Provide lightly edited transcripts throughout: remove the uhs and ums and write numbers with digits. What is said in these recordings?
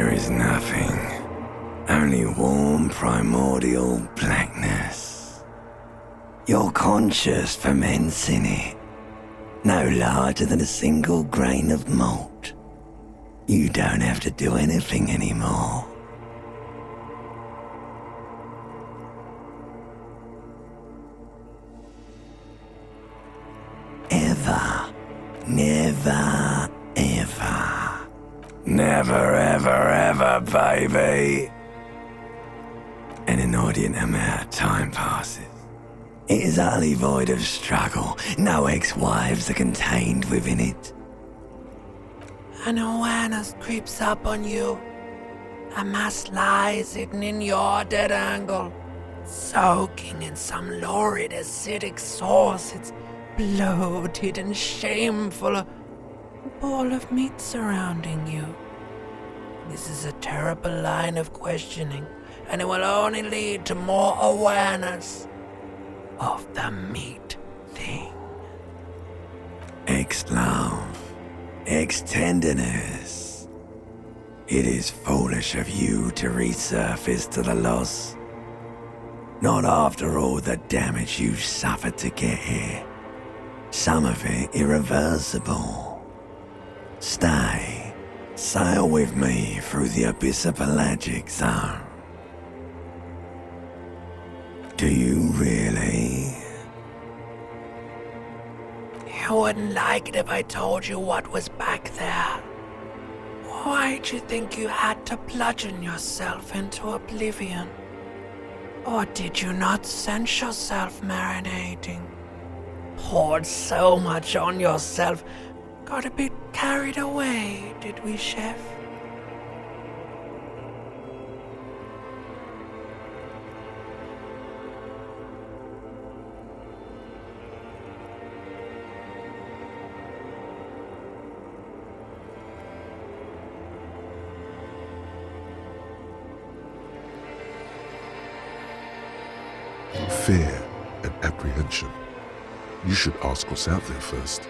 There is nothing. Only warm primordial blackness. Your conscious ferments in it. No larger than a single grain of malt. You don't have to do anything anymore. Ever. Never, ever. Never, ever, ever, baby. An inordinate amount of time passes. It is utterly void of struggle. No ex-wives are contained within it. An awareness creeps up on you. A mass lies hidden in your dead angle, soaking in some lurid acidic sauce. It's bloated and shameful, a ball of meat surrounding you. This is a terrible line of questioning, and it will only lead to more awareness of the meat thing. Ex-love, ex-tenderness. It is foolish of you to resurface to the loss. Not after all the damage you've suffered to get here. Some of it irreversible. Stay. Sail with me through the abyssopelagic zone. Do you really? You wouldn't like it if I told you what was back there. Why'd you think you had to bludgeon yourself into oblivion? Or did you not sense yourself marinating? Poured so much on yourself, got a bit carried away, did we, Chef? Fear and apprehension. You should ask what's out there first.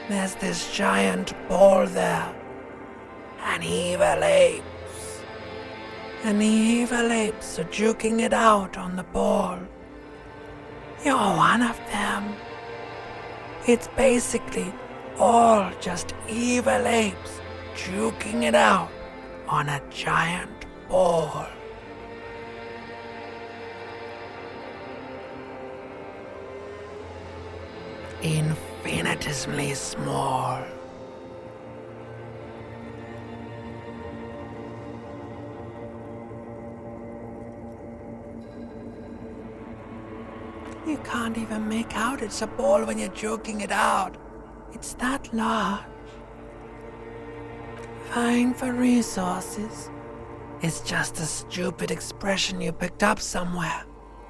There's this giant ball there. And evil apes. And the evil apes are juking it out on the ball. You're one of them. It's basically all just evil apes juking it out on a giant ball. Infinitesimally small. You can't even make out it's a ball when you're joking it out. It's that large. Vying for resources is just a stupid expression you picked up somewhere.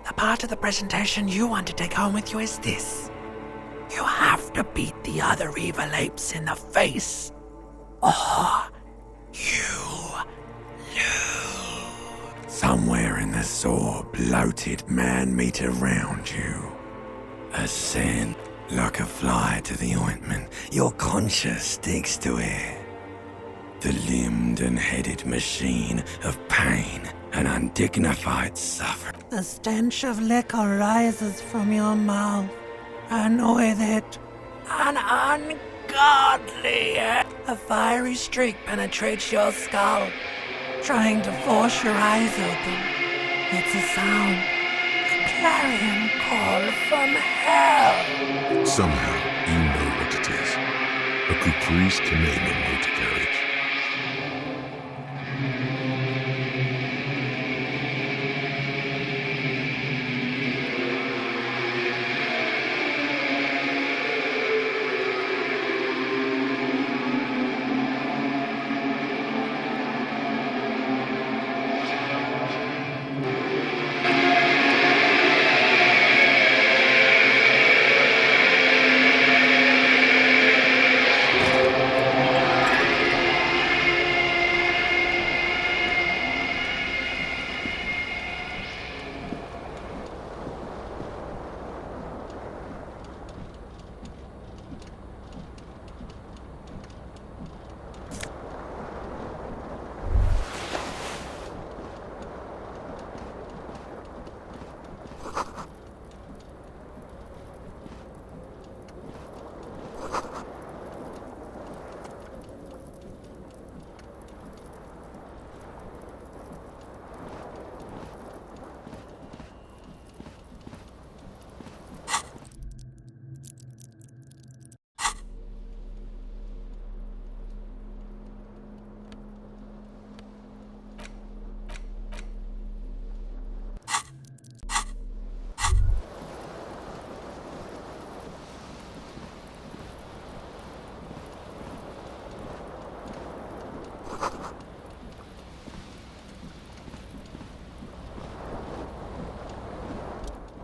The part of the presentation you want to take home with you is this. You have to beat the other evil apes in the face, or you lose. Somewhere in the sore, bloated man-meat around you. Ascend like a fly to the ointment. Your conscience sticks to it. The limbed and headed machine of pain and undignified suffering. The stench of liquor rises from your mouth, and with it, an ungodly, a fiery streak penetrates your skull, trying to force your eyes open. It's a sound, a clarion call from hell. Somehow, you know what it is. A caprice commanding motor carriage.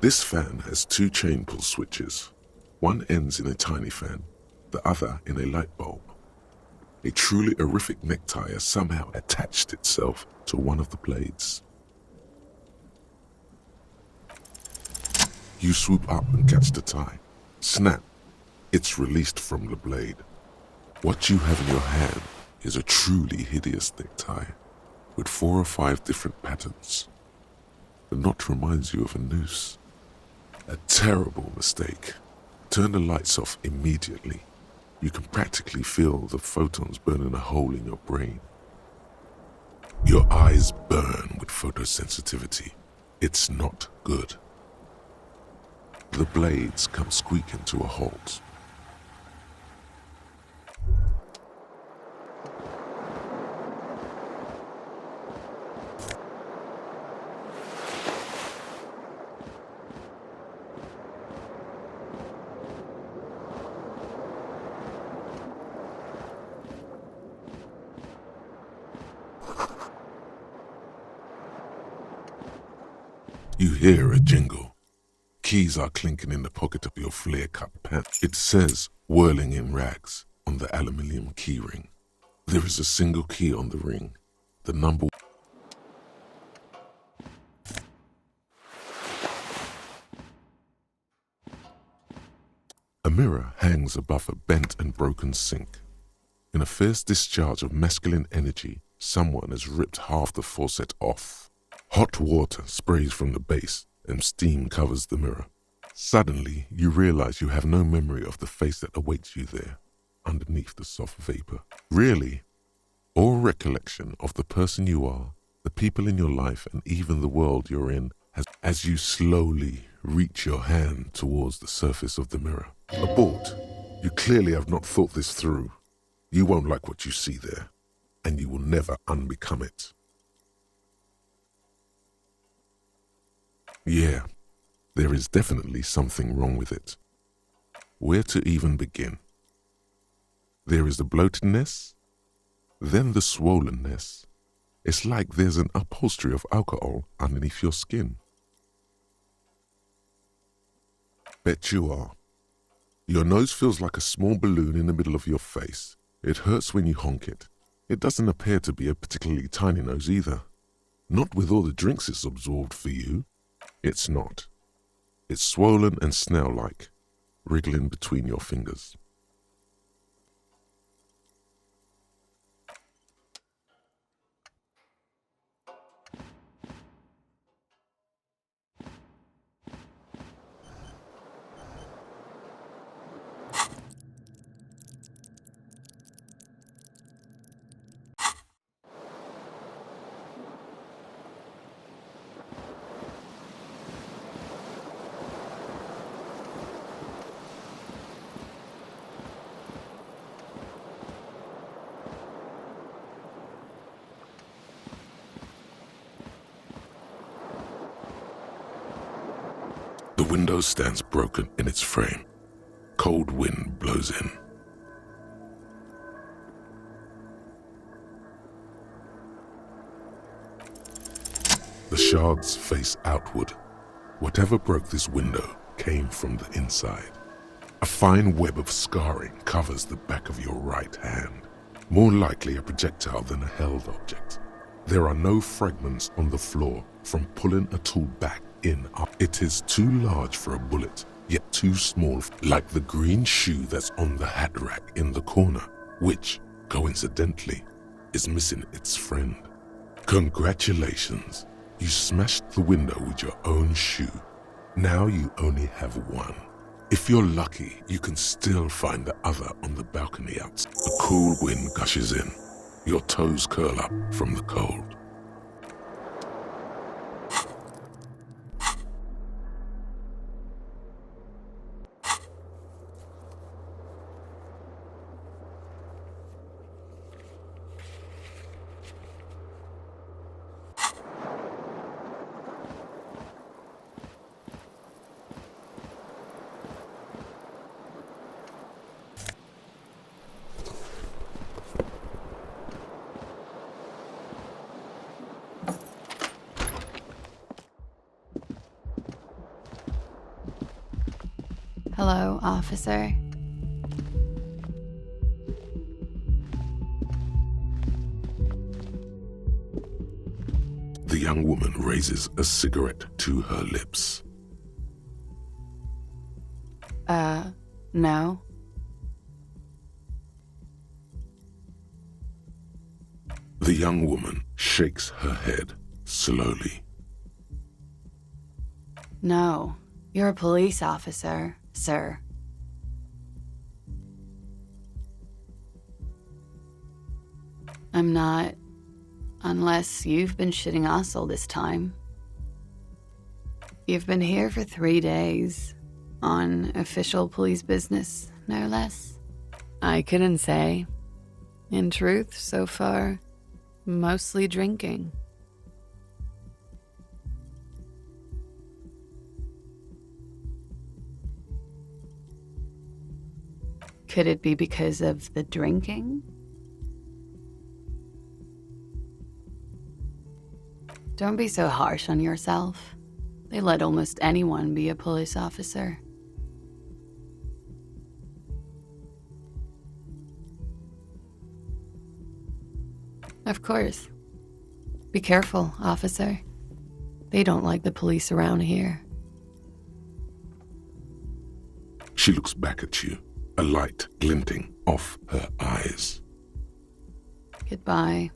This fan has two chain pull switches. One ends in a tiny fan, the other in a light bulb. A truly horrific necktie has somehow attached itself to one of the blades. You swoop up and catch the tie. Snap! It's released from the blade. What you have in your hand is a truly hideous necktie with 4 or 5 different patterns. The knot reminds you of a noose. A terrible mistake. Turn the lights off immediately. You can practically feel the photons burning a hole in your brain. Your eyes burn with photosensitivity. It's not good. The blades come squeaking to a halt. You hear a jingle. Keys are clinking in the pocket of your flare-cut pants. It says, whirling in rags, on the aluminium key ring. There is a single key on the ring, the number. A mirror hangs above a bent and broken sink. In a fierce discharge of masculine energy, someone has ripped half the faucet off. Hot water sprays from the base and steam covers the mirror. Suddenly, you realize you have no memory of the face that awaits you there, underneath the soft vapor. Really, all recollection of the person you are, the people in your life, and even the world you're in, as you slowly reach your hand towards the surface of the mirror. Abort. You clearly have not thought this through. You won't like what you see there, and you will never unbecome it. Yeah, there is definitely something wrong with it. Where to even begin? There is the bloatedness, then the swollenness. It's like there's an upholstery of alcohol underneath your skin. Bet you are. Your nose feels like a small balloon in the middle of your face. It hurts when you honk it. It doesn't appear to be a particularly tiny nose either. Not with all the drinks it's absorbed for you. It's not. It's swollen and snail-like, wriggling between your fingers. The window stands broken in its frame. Cold wind blows in. The shards face outward. Whatever broke this window came from the inside. A fine web of scarring covers the back of your right hand. More likely a projectile than a held object. There are no fragments on the floor from pulling a tool back in. It is too large for a bullet, yet too small, like the green shoe that's on the hat rack in the corner, which, coincidentally, is missing its friend. Congratulations, you smashed the window with your own shoe. Now you only have one. If you're lucky, you can still find the other on the balcony outside. The cool wind gushes in. Your toes curl up from the cold. Hello, officer. The young woman raises a cigarette to her lips. No. The young woman shakes her head slowly. No. You're a police officer, sir. I'm not. Unless you've been shitting us all this time. You've been here for 3 days. On official police business, no less. I couldn't say. In truth, so far, mostly drinking. Could it be because of the drinking? Don't be so harsh on yourself. They let almost anyone be a police officer. Of course. Be careful, officer. They don't like the police around here. She looks back at you, a light glinting off her eyes. Goodbye.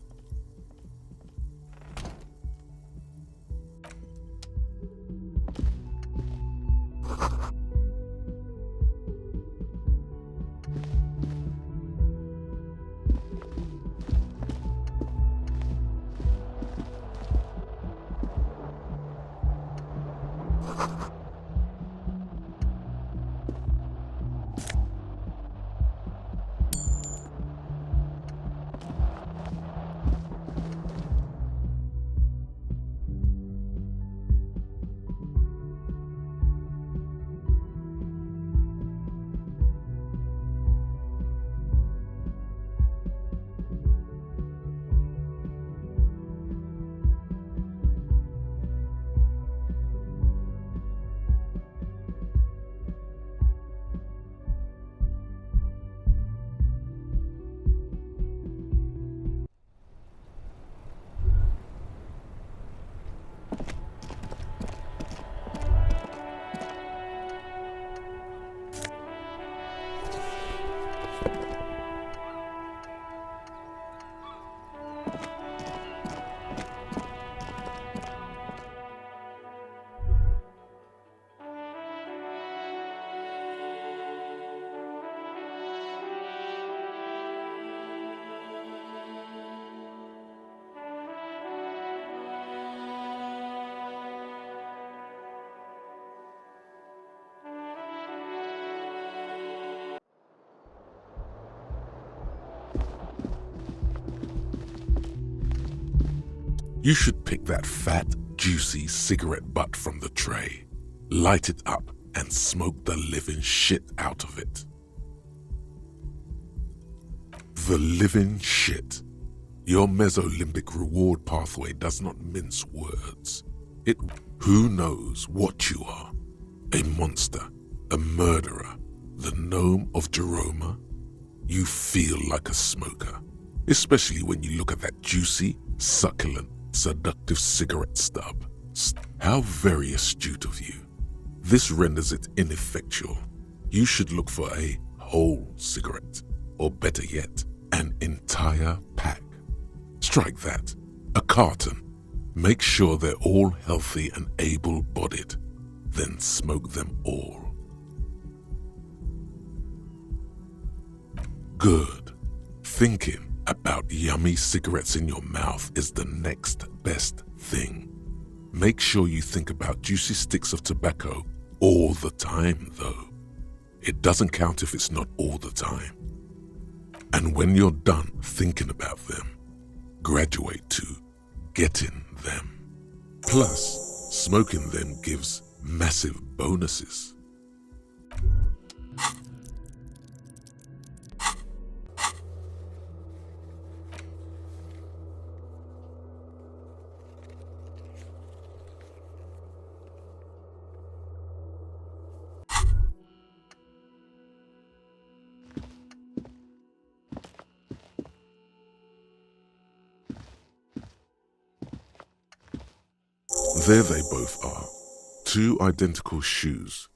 You should pick that fat, juicy cigarette butt from the tray, light it up, and smoke the living shit out of it. The living shit. Your mesolimbic reward pathway does not mince words. Who knows what you are? A monster, a murderer, the gnome of Jeroma? You feel like a smoker, especially when you look at that juicy, succulent, seductive cigarette stub. How very astute of you. This renders it ineffectual. You should look for a whole cigarette, or better yet, an entire pack. Strike that. A carton. Make sure they're all healthy and able-bodied. Then smoke them all. Good. Thinking about yummy cigarettes in your mouth is the next best thing. Make sure you think about juicy sticks of tobacco all the time, though. It doesn't count if it's not all the time. And when you're done thinking about them, graduate to getting them. Plus, smoking them gives massive bonuses. There they both are. Two identical shoes,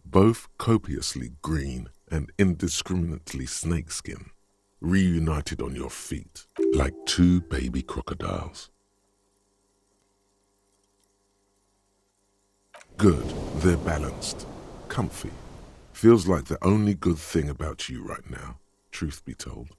both copiously green and indiscriminately snakeskin, reunited on your feet like two baby crocodiles. Good, they're balanced, comfy. Feels like the only good thing about you right now, truth be told.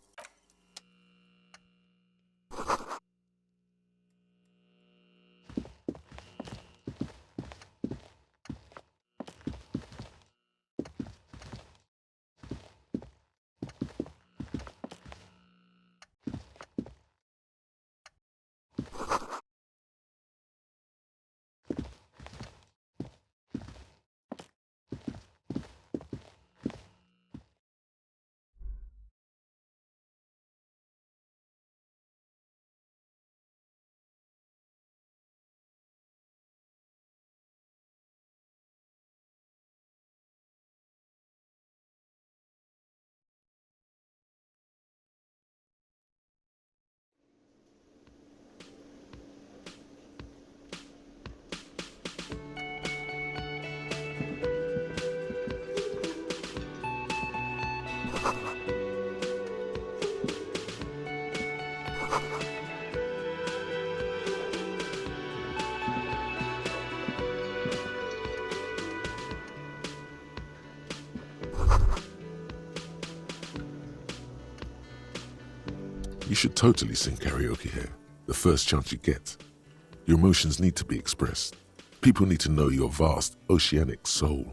You should totally sing karaoke here, the first chance you get. Your emotions need to be expressed. People need to know your vast, oceanic soul.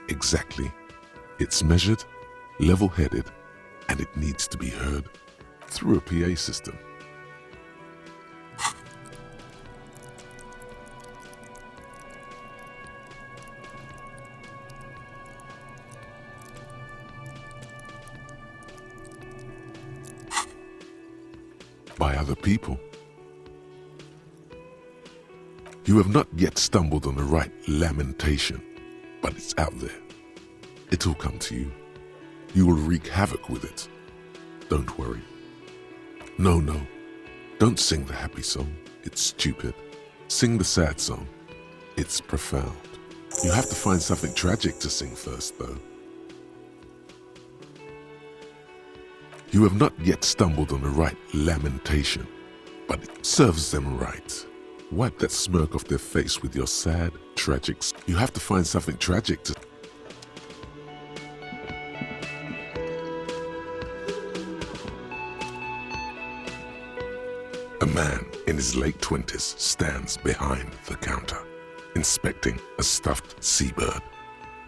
Exactly. It's measured, level-headed, and it needs to be heard through a PA system. By other people. You have not yet stumbled on the right lamentation, but it's out there. It'll come to you. You will wreak havoc with it. Don't worry. No, don't sing the happy song. It's stupid. Sing the sad song. It's profound. You have to find something tragic to sing first, though. You have not yet stumbled on the right lamentation, but it serves them right. Wipe that smirk off their face with your sad, tragic... You have to find something tragic to... A man in his late 20s stands behind the counter, inspecting a stuffed seabird.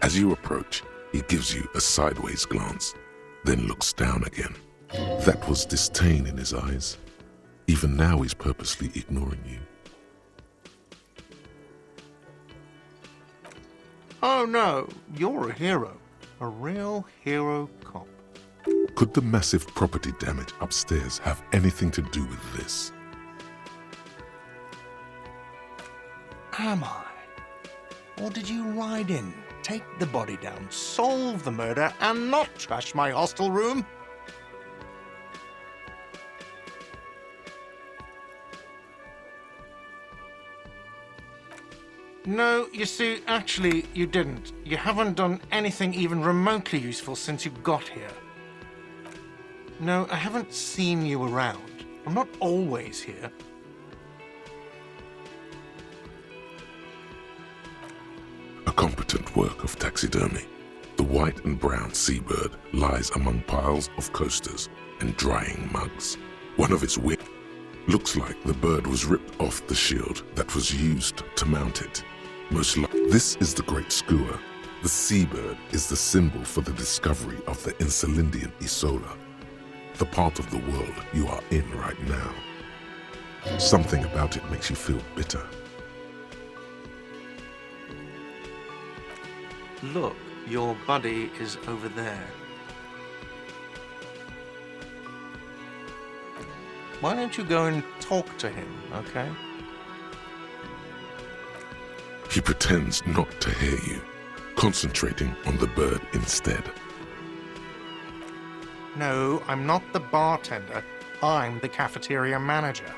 As you approach, he gives you a sideways glance, then looks down again. That was disdain in his eyes. Even now he's purposely ignoring you. Oh no, you're a hero. A real hero cop. Could the massive property damage upstairs have anything to do with this? Am I? Or did you ride in, take the body down, solve the murder, and not trash my hostel room? No, you see, actually, you didn't. You haven't done anything even remotely useful since you got here. No, I haven't seen you around. I'm not always here. A competent work of taxidermy. The white and brown seabird lies among piles of coasters and drying mugs. One of its wings looks like the bird was ripped off the shield that was used to mount it. Most likely, this is the Great Skua. The seabird is the symbol for the discovery of the Insulindian Isola, the part of the world you are in right now. Something about it makes you feel bitter. Look, your buddy is over there. Why don't you go and talk to him, okay? He pretends not to hear you, concentrating on the bird instead. No, I'm not the bartender. I'm the cafeteria manager.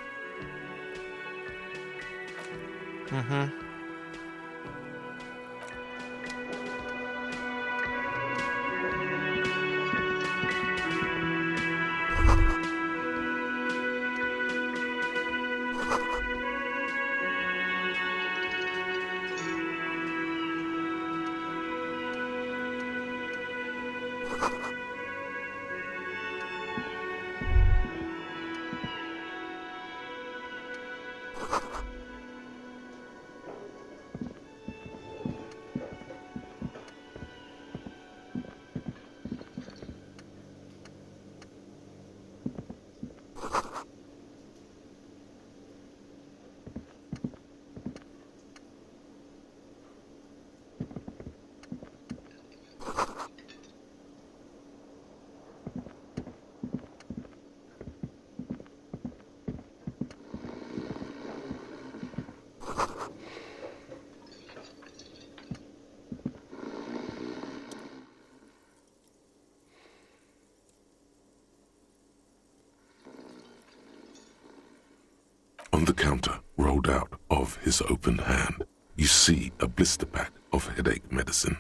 On the counter, rolled out of his open hand, you see a blister pack of headache medicine.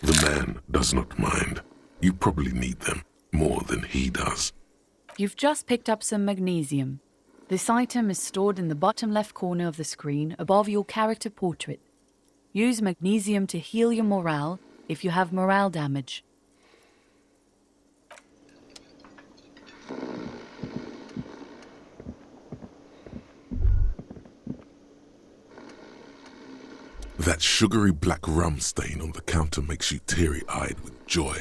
The man does not mind. You probably need them more than he does. You've just picked up some magnesium. This item is stored in the bottom left corner of the screen above your character portrait. Use magnesium to heal your morale if you have morale damage. That sugary black rum stain on the counter makes you teary-eyed with joy.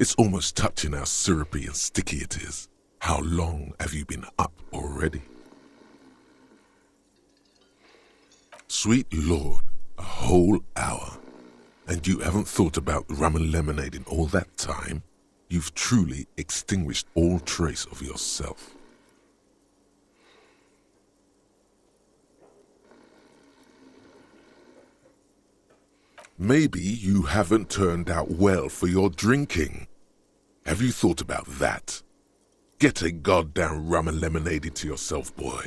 It's almost touching how syrupy and sticky it is. How long have you been up already? Sweet Lord, a whole hour. And you haven't thought about rum and lemonade in all that time? You've truly extinguished all trace of yourself. Maybe you haven't turned out well for your drinking. Have you thought about that? Get a goddamn rum and lemonade into yourself, boy.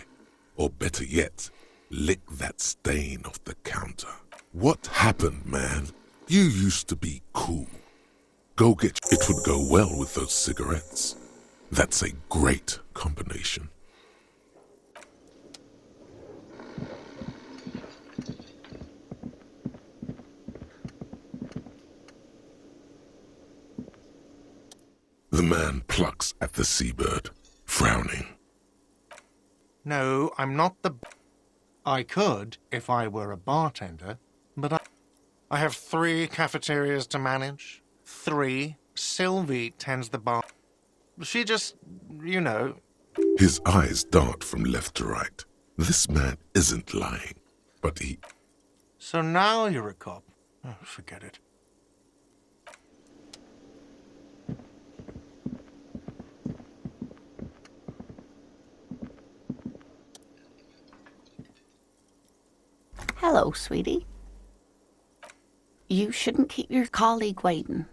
Or better yet, lick that stain off the counter. What happened, man? You used to be cool. Go get it would go well with those cigarettes. That's a great combination. The man plucks at the seabird, frowning. No, I'm not the... I could if I were a bartender, but I have 3 cafeterias to manage. 3. Sylvie tends the bar. She just, you know... His eyes dart from left to right. This man isn't lying, but he... So now you're a cop. Oh, forget it. Hello, sweetie. You shouldn't keep your colleague waiting.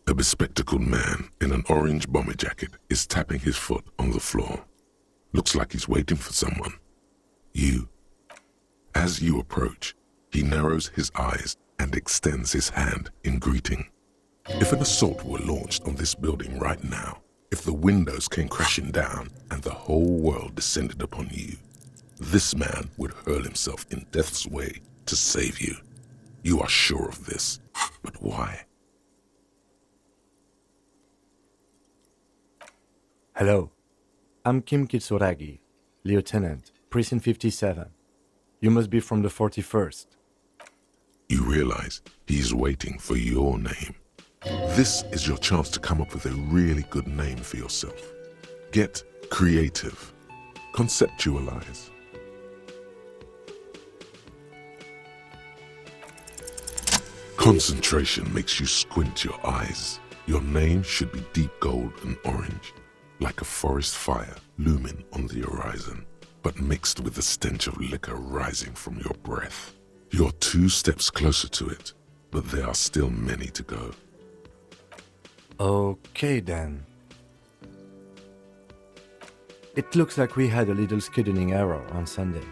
A bespectacled man in an orange bomber jacket is tapping his foot on the floor. Looks like he's waiting for someone. You. As you approach, he narrows his eyes and extends his hand in greeting. If an assault were launched on this building right now, if the windows came crashing down and the whole world descended upon you, this man would hurl himself in death's way to save you. You are sure of this, but why? Hello, I'm Kim Kitsuragi, Lieutenant, Precinct 57. You must be from the 41st. You realize he's waiting for your name. This is your chance to come up with a really good name for yourself. Get creative. Conceptualize. Concentration makes you squint your eyes. Your name should be deep gold and orange, like a forest fire looming on the horizon, but mixed with the stench of liquor rising from your breath. You're 2 steps closer to it, but there are still many to go. Okay then. It looks like we had a little scheduling error on Sunday.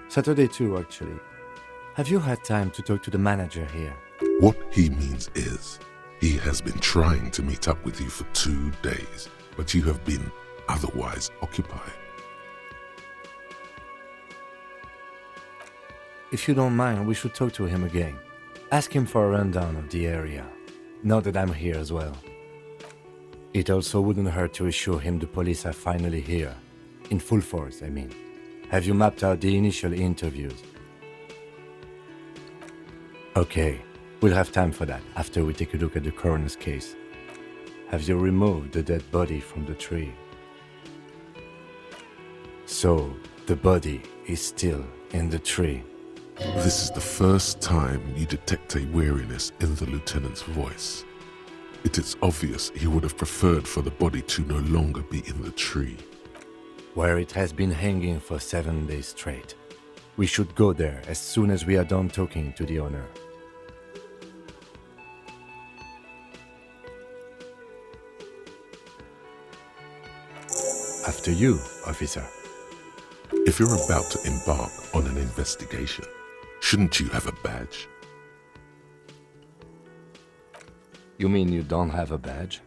Saturday too, actually. Have you had time to talk to the manager here? What he means is, he has been trying to meet up with you for 2 days, but you have been otherwise occupied. If you don't mind, we should talk to him again. Ask him for a rundown of the area, now that I'm here as well. It also wouldn't hurt to assure him the police are finally here. In full force, I mean. Have you mapped out the initial interviews? Okay, we'll have time for that after we take a look at the coroner's case. Have you removed the dead body from the tree? So, the body is still in the tree. This is the first time you detect a weariness in the lieutenant's voice. It is obvious he would have preferred for the body to no longer be in the tree. Where it has been hanging for 7 days straight. We should go there as soon as we are done talking to the owner. After you, officer. If you're about to embark on an investigation, shouldn't you have a badge? You mean you don't have a badge?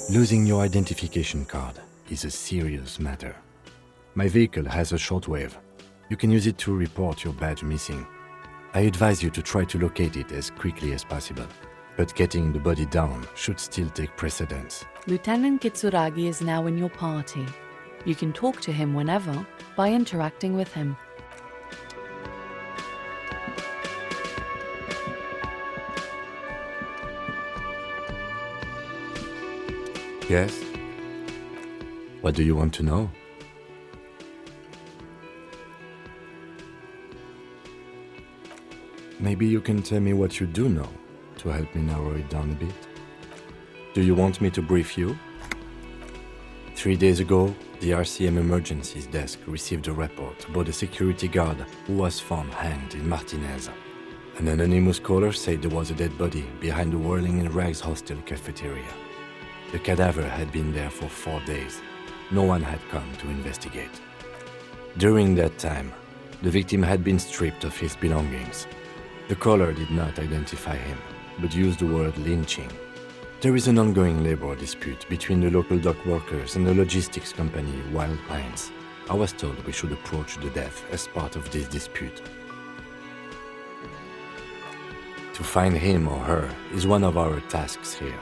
Losing your identification card is a serious matter. My vehicle has a shortwave. You can use it to report your badge missing. I advise you to try to locate it as quickly as possible, but getting the body down should still take precedence. Lieutenant Kitsuragi is now in your party. You can talk to him whenever by interacting with him. Yes? What do you want to know? Maybe you can tell me what you do know to help me narrow it down a bit. Do you want me to brief you? 3 days ago, the RCM Emergencies Desk received a report about a security guard who was found hanged in Martinez. An anonymous caller said there was a dead body behind the Whirling in Rags hostel cafeteria. The cadaver had been there for 4 days. No one had come to investigate. During that time, the victim had been stripped of his belongings. The caller did not identify him, but used the word lynching. There is an ongoing labor dispute between the local dock workers and the logistics company Wild Pines. I was told we should approach the death as part of this dispute. To find him or her is one of our tasks here.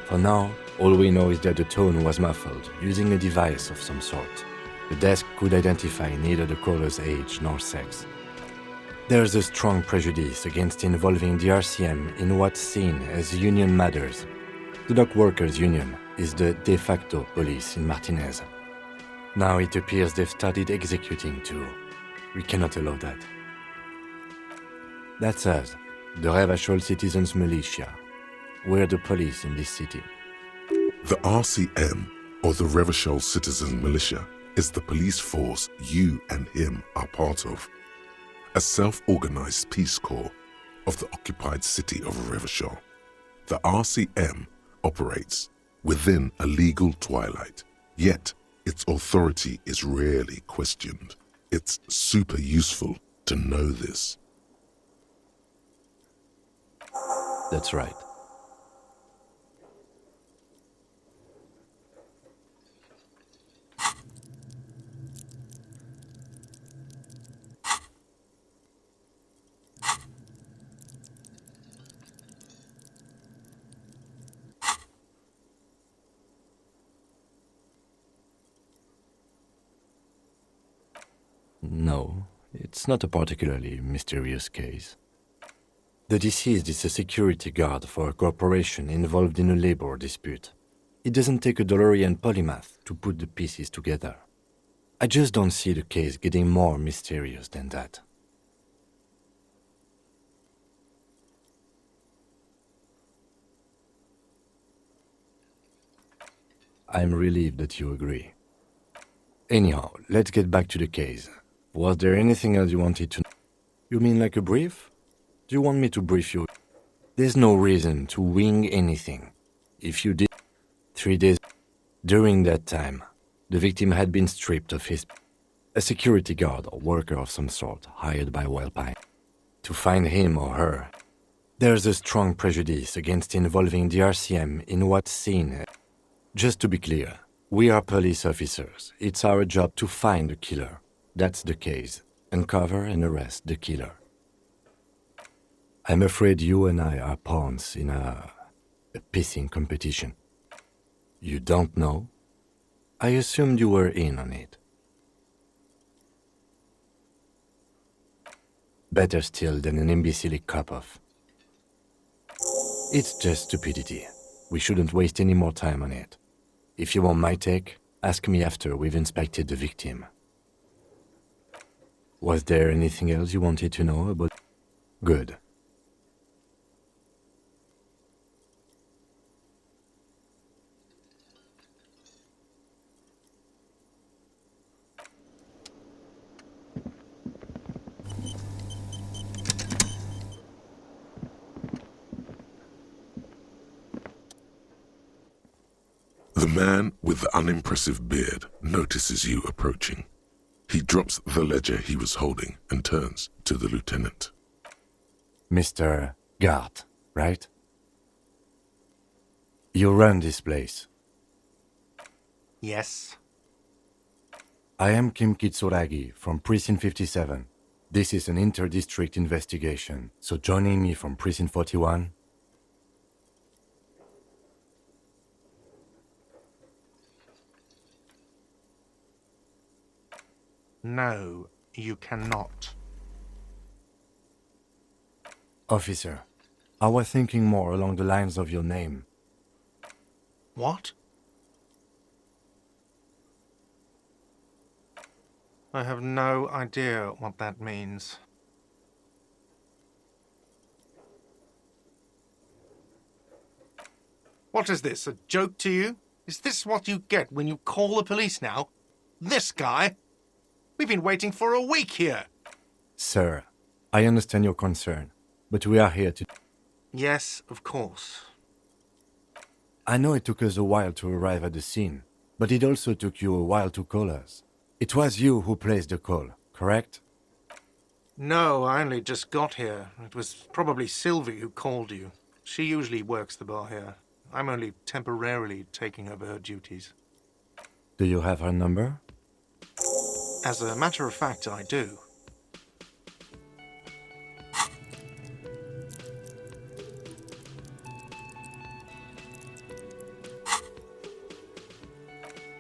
For now, all we know is that the tone was muffled using a device of some sort. The desk could identify neither the caller's age nor sex. There's a strong prejudice against involving the RCM in what's seen as union matters. The dock workers' union is the de facto police in Martinez. Now it appears they've started executing too. We cannot allow that. That's us, the Revachol Citizens Militia. We're the police in this city. The RCM, or the Revachol Citizens Militia, is the police force you and him are part of. A self-organized peace corps of the occupied city of Revachol. The RCM operates within a legal twilight, yet its authority is rarely questioned. It's super useful to know this. That's right. No, it's not a particularly mysterious case. The deceased is a security guard for a corporation involved in a labor dispute. It doesn't take a DeLorean polymath to put the pieces together. I just don't see the case getting more mysterious than that. I'm relieved that you agree. Anyhow, let's get back to the case. Was there anything else you wanted to know? You mean like a brief? Do you want me to brief you? There's no reason to wing anything. If you did 3 days during that time, the victim had been stripped of his a security guard or worker of some sort hired by Wildpine to find him or her. There's a strong prejudice against involving the RCM in what's seen. Just to be clear, we are police officers. It's our job to find the killer. That's the case. Uncover and arrest the killer. I'm afraid you and I are pawns in a pissing competition. You don't know? I assumed you were in on it. Better still than an imbecilic cop-off. It's just stupidity. We shouldn't waste any more time on it. If you want my take, ask me after we've inspected the victim. Was there anything else you wanted to know about? Good. The man with the unimpressive beard notices you approaching. He drops the ledger he was holding and turns to the lieutenant. Mr. Gart, right? You run this place. Yes. I am Kim Kitsuragi from Precinct 57. This is an inter-district investigation, so joining me from Precinct 41... No, you cannot. Officer, I was thinking more along the lines of your name. What? I have no idea what that means. What is this, a joke to you? Is this what you get when you call the police now? This guy? We've been waiting for a week here. Sir, I understand your concern, but we are here to... Yes, of course. I know it took us a while to arrive at the scene, but it also took you a while to call us. It was you who placed the call, correct? No, I only just got here. It was probably Sylvie who called you. She usually works the bar here. I'm only temporarily taking over her duties. Do you have her number? As a matter of fact, I do.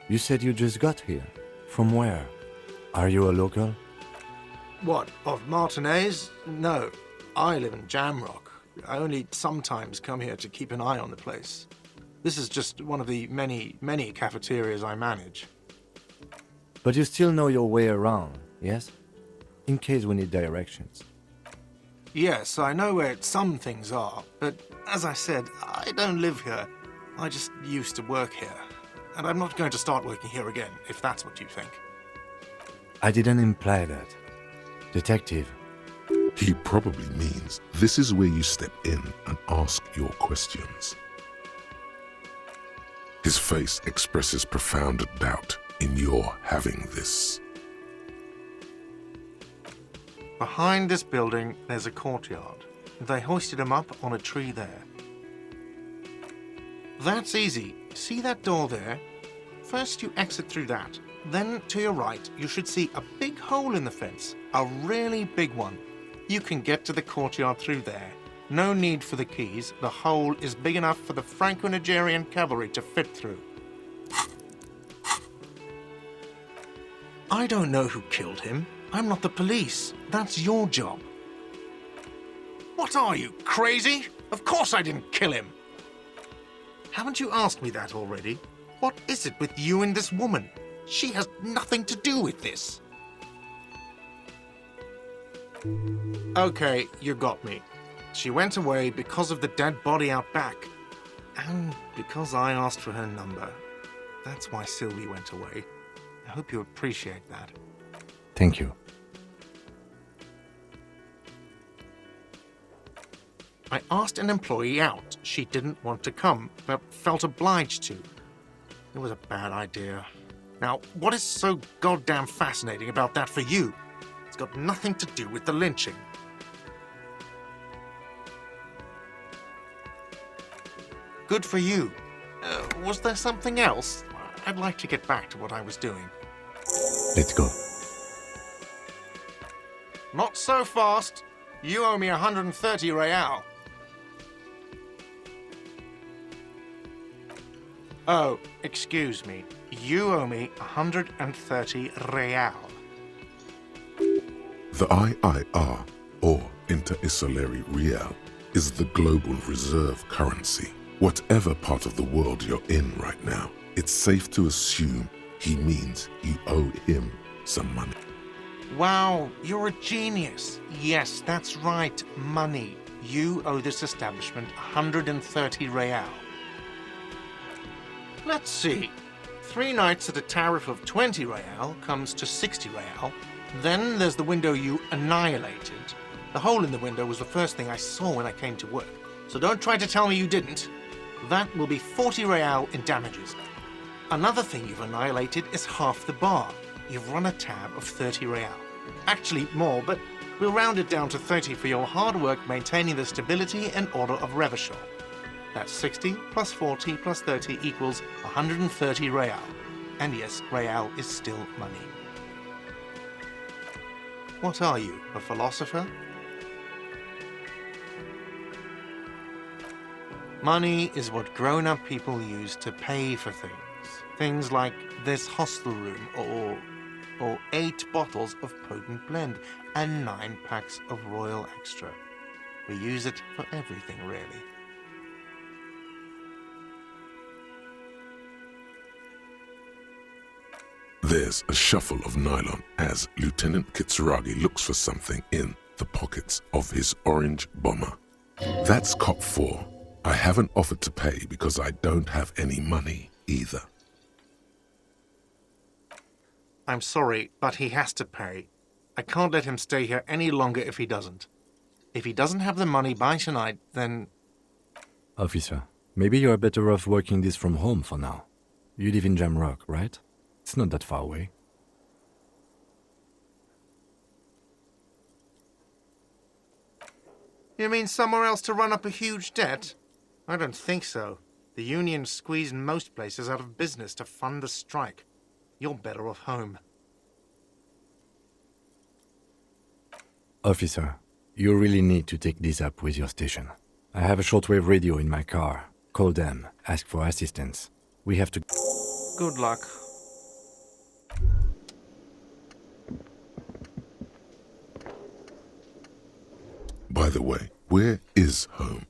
You said you just got here. From where? Are you a local? What, of Martinez? No, I live in Jamrock. I only sometimes come here to keep an eye on the place. This is just one of the many cafeterias I manage. But you still know your way around, yes? In case we need directions. Yes, I know where some things are, but as I said, I don't live here. I just used to work here. And I'm not going to start working here again, if that's what you think. I didn't imply that. Detective. He probably means this is where you step in and ask your questions. His face expresses profound doubt in your having this. Behind this building, there's a courtyard. They hoisted him up on a tree there. That's easy. See that door there? First you exit through that. Then to your right, you should see a big hole in the fence. A really big one. You can get to the courtyard through there. No need for the keys. The hole is big enough for the Franco-Nigerian cavalry to fit through. I don't know who killed him. I'm not the police. That's your job. What are you, crazy? Of course I didn't kill him. Haven't you asked me that already? What is it with you and this woman? She has nothing to do with this. Okay, you got me. She went away because of the dead body out back. And because I asked for her number. That's why Sylvie went away. I hope you appreciate that. Thank you. I asked an employee out. She didn't want to come, but felt obliged to. It was a bad idea. Now, what is so goddamn fascinating about that for you? It's got nothing to do with the lynching. Good for you. Was there something else? I'd like to get back to what I was doing. Let's go. Not so fast. You owe me 130 real. Oh, excuse me. You owe me 130 real. The IIR, or Inter-Isolary Real, is the global reserve currency. Whatever part of the world you're in right now, it's safe to assume he means you owe him some money. Wow, you're a genius. Yes, that's right, money. You owe this establishment 130 real. Let's see. 3 nights at a tariff of 20 real comes to 60 real. Then there's the window you annihilated. The hole in the window was the first thing I saw when I came to work. So don't try to tell me you didn't. That will be 40 real in damages. Another thing you've annihilated is half the bar. You've run a tab of 30 real. Actually more, but we'll round it down to 30 for your hard work maintaining the stability and order of Revachol. That's 60 plus 40 plus 30 equals 130 real. And yes, real is still money. What are you, a philosopher? Money is what grown-up people use to pay for things. Things like this hostel room, or 8 bottles of potent blend, and 9 packs of Royal Extra. We use it for everything, really. There's a shuffle of nylon as Lieutenant Kitsuragi looks for something in the pockets of his orange bomber. That's cop 4. I haven't offered to pay because I don't have any money either. I'm sorry, but he has to pay. I can't let him stay here any longer if he doesn't. If he doesn't have the money by tonight, then... Officer, maybe you're better off working this from home for now. You live in Jamrock, right? It's not that far away. You mean somewhere else to run up a huge debt? I don't think so. The union squeezed most places out of business to fund the strike. You're better off home. Officer, you really need to take this up with your station. I have a shortwave radio in my car. Call them, ask for assistance. We have to... Good luck. By the way, where is home?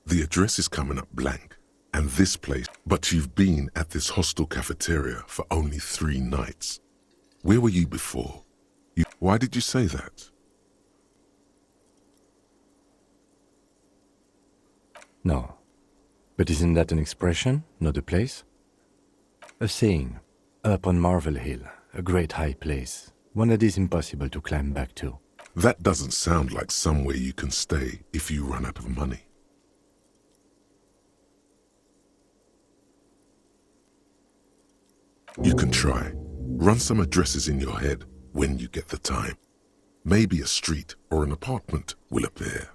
The address is coming up blank, and this place, but you've been at this hostel cafeteria for only 3 nights. Where were you before? Why did you say that? No. But isn't that an expression, not a place? A saying, up on Marvel Hill, a great high place, one that is impossible to climb back to. That doesn't sound like somewhere you can stay if you run out of money. You can try. Run some addresses in your head when you get the time. Maybe a street or an apartment will appear.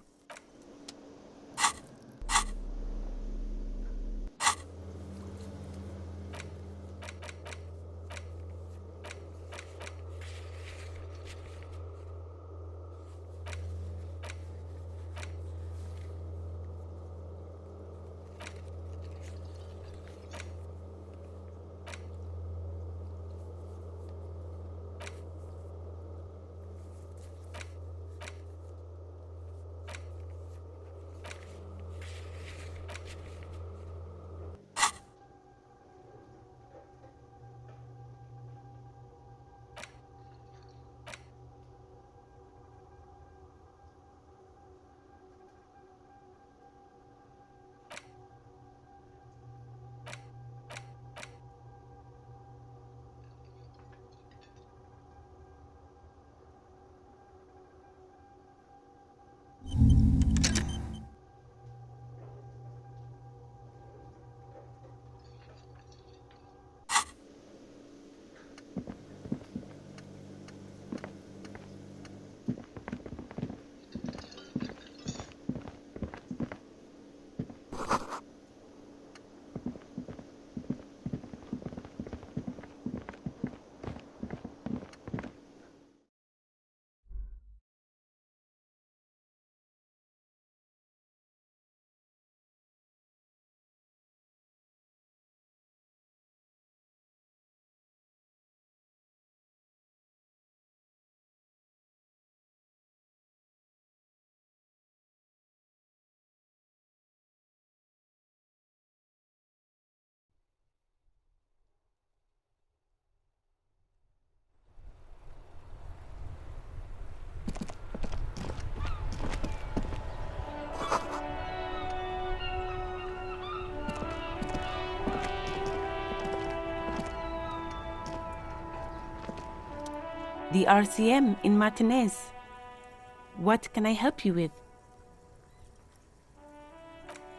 The RCM in Martinez. What can I help you with?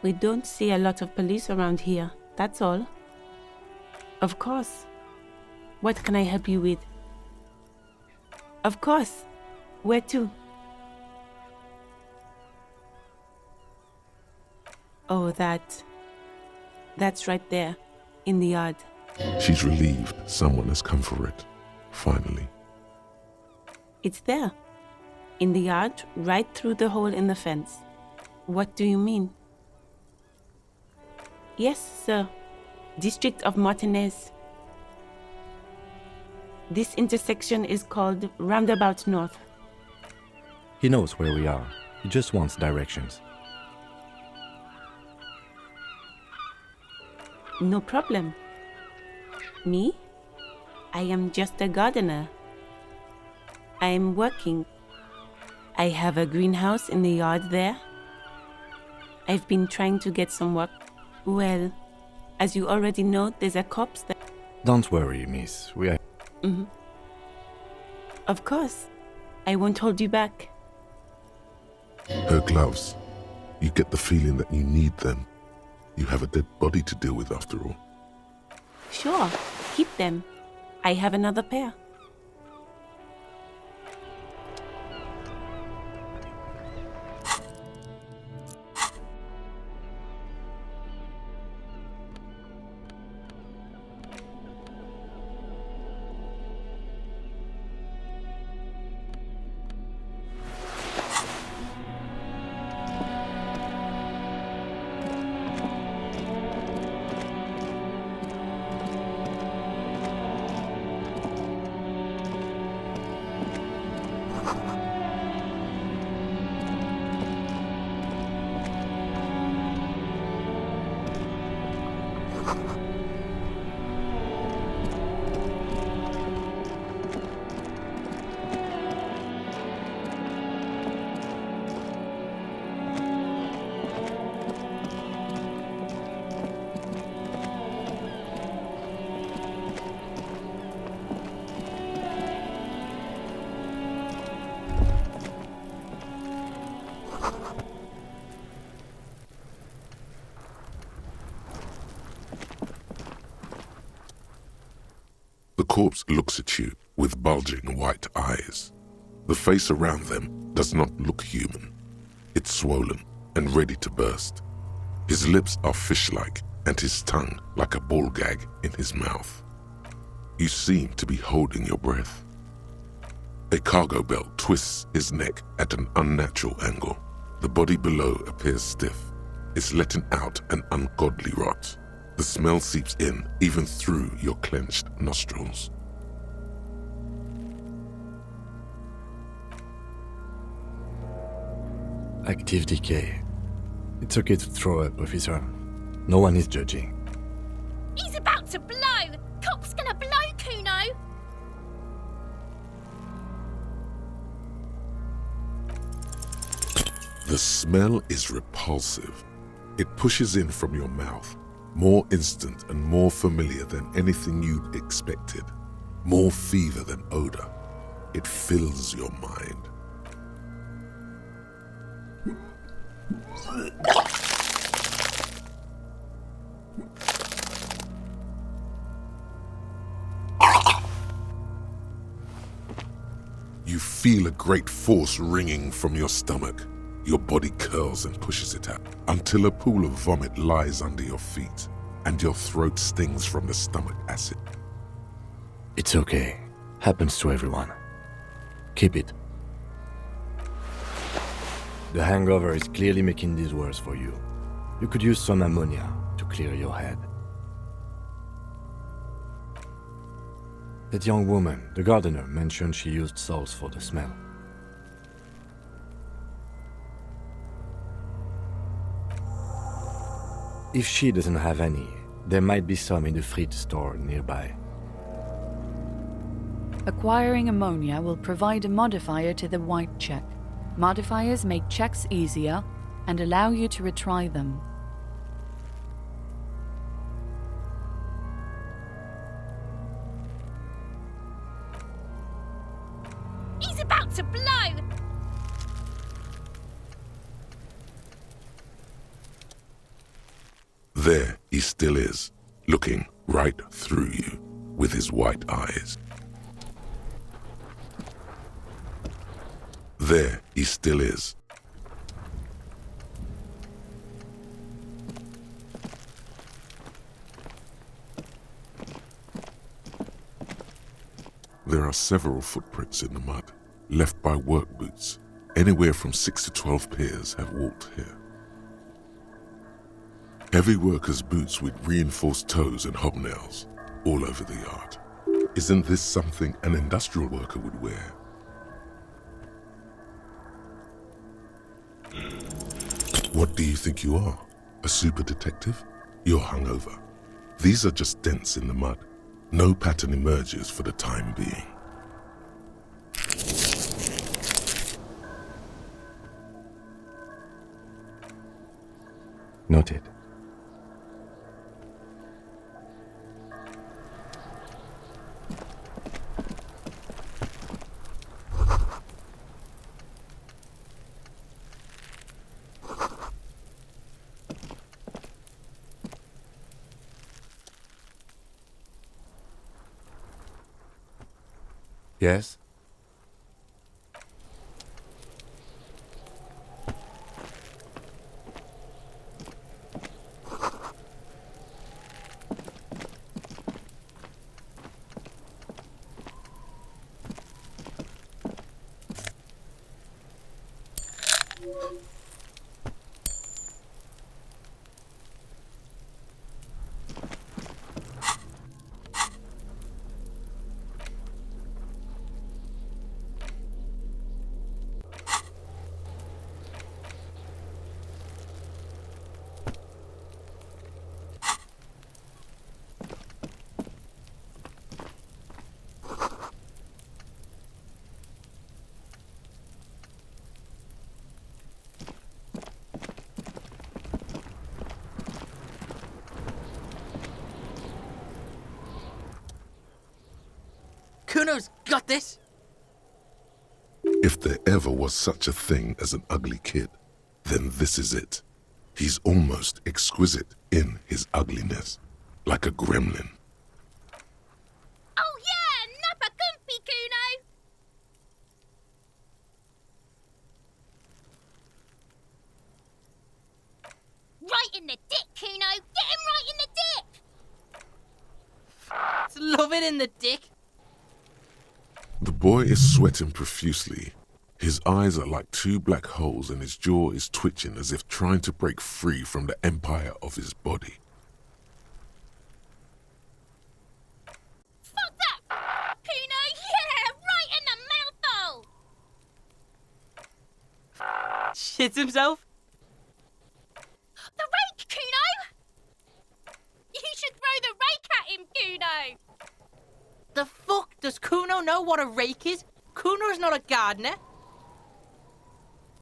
We don't see a lot of police around here, that's all. Of course. What can I help you with? Of course. Where to? Oh, that's right there, in the yard. She's relieved someone has come for it, finally. It's there, in the yard, right through the hole in the fence. What do you mean? Yes, sir. District of Martinez. This intersection is called Roundabout North. He knows where we are. He just wants directions. No problem. Me? I am just a gardener. I am working. I have a greenhouse in the yard there. I've been trying to get some work. Well, as you already know, there's a corpse there. Don't worry, miss. We are... Mm-hmm. Of course. I won't hold you back. Her gloves. You get the feeling that you need them. You have a dead body to deal with after all. Sure, keep them. I have another pair. The corpse looks at you with bulging white eyes. The face around them does not look human. It's swollen and ready to burst. His lips are fish-like and his tongue like a ball gag in his mouth. You seem to be holding your breath. A cargo belt twists his neck at an unnatural angle. The body below appears stiff. It's letting out an ungodly rot. The smell seeps in even through your clenched nostrils. Active decay. It's okay to throw up, officer. No one is judging. He's about to blow! Cop's gonna blow, Kuno! The smell is repulsive. It pushes in from your mouth, more instant and more familiar than anything you'd expected, more fever than odor. It fills your mind. You feel a great force ringing from your stomach. Your body curls and pushes it out until a pool of vomit lies under your feet and your throat stings from the stomach acid. It's okay. Happens to everyone. Keep it. The hangover is clearly making this worse for you. You could use some ammonia to clear your head. That young woman, the gardener, mentioned she used salts for the smell. If she doesn't have any, there might be some in the fridge store nearby. Acquiring ammonia will provide a modifier to the white check. Modifiers make checks easier and allow you to retry them. There he still is, looking right through you with his white eyes. There he still is. There are several footprints in the mud, left by work boots. Anywhere from 6 to 12 pairs have walked here. Heavy workers' boots with reinforced toes and hobnails all over the yard. Isn't this something an industrial worker would wear? What do you think you are? A super detective? You're hungover. These are just dents in the mud. No pattern emerges for the time being. Noted. Yes? Kuno's got this! If there ever was such a thing as an ugly kid, then this is it. He's almost exquisite in his ugliness, like a gremlin. Oh yeah, Nappa Gumpy, Kuno! Right in the dick, Kuno! Get him right in the dick! Love it in the dick! The boy is sweating profusely. His eyes are like two black holes and his jaw is twitching as if trying to break free from the empire of his body. Fuck that! Kuno, yeah! Right in the mouthhole! Shits himself? The rake, Kuno! You should throw the rake at him, Kuno! The fuck? Does Kuno know what a rake is? Kuno's not a gardener.